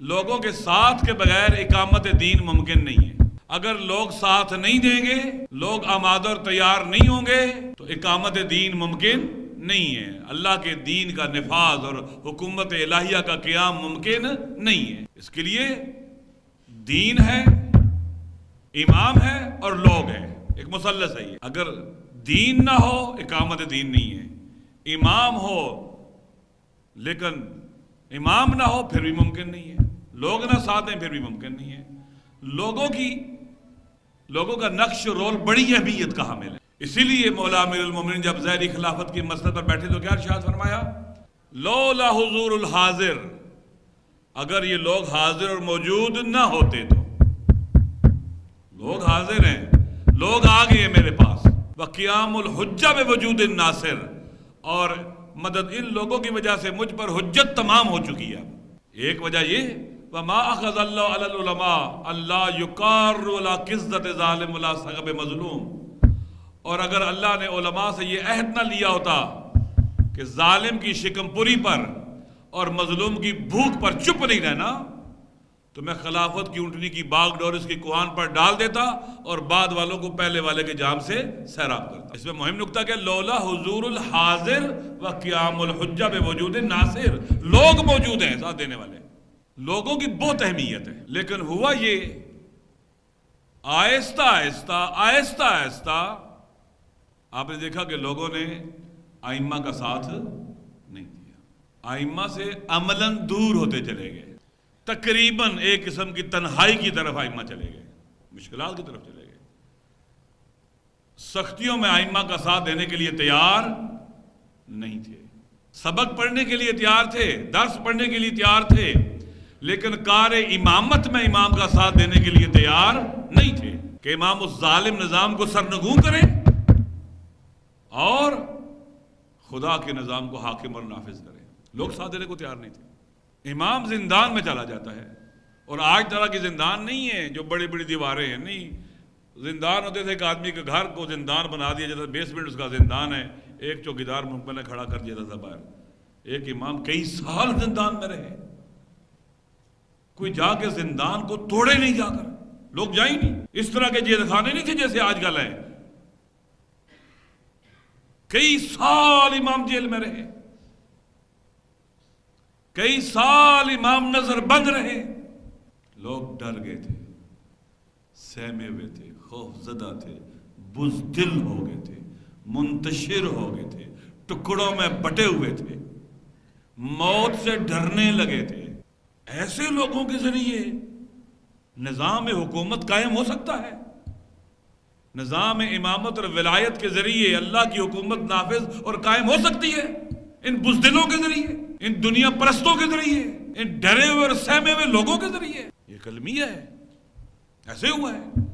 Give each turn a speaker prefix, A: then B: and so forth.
A: لوگوں کے ساتھ کے بغیر اقامت دین ممکن نہیں ہے۔ اگر لوگ ساتھ نہیں دیں گے، لوگ آمادہ اور تیار نہیں ہوں گے تو اقامت دین ممکن نہیں ہے، اللہ کے دین کا نفاذ اور حکومت الہیہ کا قیام ممکن نہیں ہے۔ اس کے لیے دین ہے، امام ہے اور لوگ ہیں، ایک مثلث ہے یہ۔ اگر دین نہ ہو اقامت دین نہیں ہے، امام ہو لیکن امام نہ ہو پھر بھی ممکن نہیں ہے، لوگ نہ ساتھ ہیں پھر بھی ممکن نہیں ہے۔ لوگوں کا نقش و رول بڑی اہمیت کا حامل ہے۔ اسی لیے مولا امیر المومنین جب ظاہری خلافت کی مسند پر بیٹھے تو کیا ارشاد فرمایا؟ لولا حضور الحاضر، اگر یہ لوگ حاضر اور موجود نہ ہوتے تو، لوگ حاضر ہیں، لوگ آ گئے میرے پاس، وقیام الحجہ بوجود الناصر، اور مدد ان لوگوں کی وجہ سے مجھ پر حجت تمام ہو چکی ہے۔ ایک وجہ یہ وَمَا أَخَذَ اللَّهُ عَلَى الْعُلَمَاءِ اللَّهُ يُقَارُّ وَلَا قِزَّةِ ظَالِمُ وَلَا سَغَبِ مظلوم، اور اگر اللہ نے علماء سے یہ عہد نہ لیا ہوتا کہ ظالم کی شکم پوری پر اور مظلوم کی بھوک پر چپ نہیں رہنا، تو میں خلافت کی اونٹنی کی باغ ڈورس کی کوہان پر ڈال دیتا اور بعد والوں کو پہلے والے کے جام سے سیراب کرتا۔ اس میں مہم نکتہ کہ لولا حضور الحاضر و قیام الحجہ بوجود الناصر، لوگ موجود ہیں ساتھ دینے والے، لوگوں کی بہت اہمیت ہے۔ لیکن ہوا یہ آہستہ آہستہ آپ نے دیکھا کہ لوگوں نے ائمہ کا ساتھ نہیں دیا، ائمہ سے عملاً دور ہوتے چلے گئے، تقریباً ایک قسم کی تنہائی کی طرف ائمہ چلے گئے، مشکلات کی طرف چلے گئے، سختیوں میں ائمہ کا ساتھ دینے کے لیے تیار نہیں تھے، سبق پڑھنے کے لیے تیار تھے، درس پڑھنے کے لیے تیار تھے، لیکن کار امامت میں امام کا ساتھ دینے کے لیے تیار نہیں تھے کہ امام اس ظالم نظام کو سرنگوں کرے اور خدا کے نظام کو حاکم اور نافذ کرے۔ لوگ ساتھ دینے کو تیار نہیں تھے۔ امام زندان میں چلا جاتا ہے، اور آج طرح کی زندان نہیں ہے جو بڑی بڑی دیواریں ہیں، نہیں، زندان ہوتے تھے، ایک آدمی کے گھر کو زندان بنا دیا جاتا، بیسمنٹ اس کا زندان ہے، ایک چوکیدار ملک میں کھڑا کر دیا تھا باہر۔ ایک امام کئی سال زندان میں رہے، کوئی جا کے زندان کو توڑے نہیں، جا کر لوگ جائیں نہیں، اس طرح کے جیل خانے نہیں تھے جیسے آج کل ہیں، کئی سال امام جیل میں رہے، کئی سال امام نظر بند رہے، لوگ ڈر گئے تھے، سہمے ہوئے تھے، خوف زدہ تھے، بزدل ہو گئے تھے، منتشر ہو گئے تھے، ٹکڑوں میں بٹے ہوئے تھے، موت سے ڈرنے لگے تھے۔ ایسے لوگوں کے ذریعے نظام حکومت قائم ہو سکتا ہے؟ نظام امامت اور ولایت کے ذریعے اللہ کی حکومت نافذ اور قائم ہو سکتی ہے ان بزدلوں کے ذریعے، ان دنیا پرستوں کے ذریعے، ان ڈرے ہوئے اور سہمے ہوئے لوگوں کے ذریعے؟ یہ کلمیہ ہے، ایسے ہوا ہے۔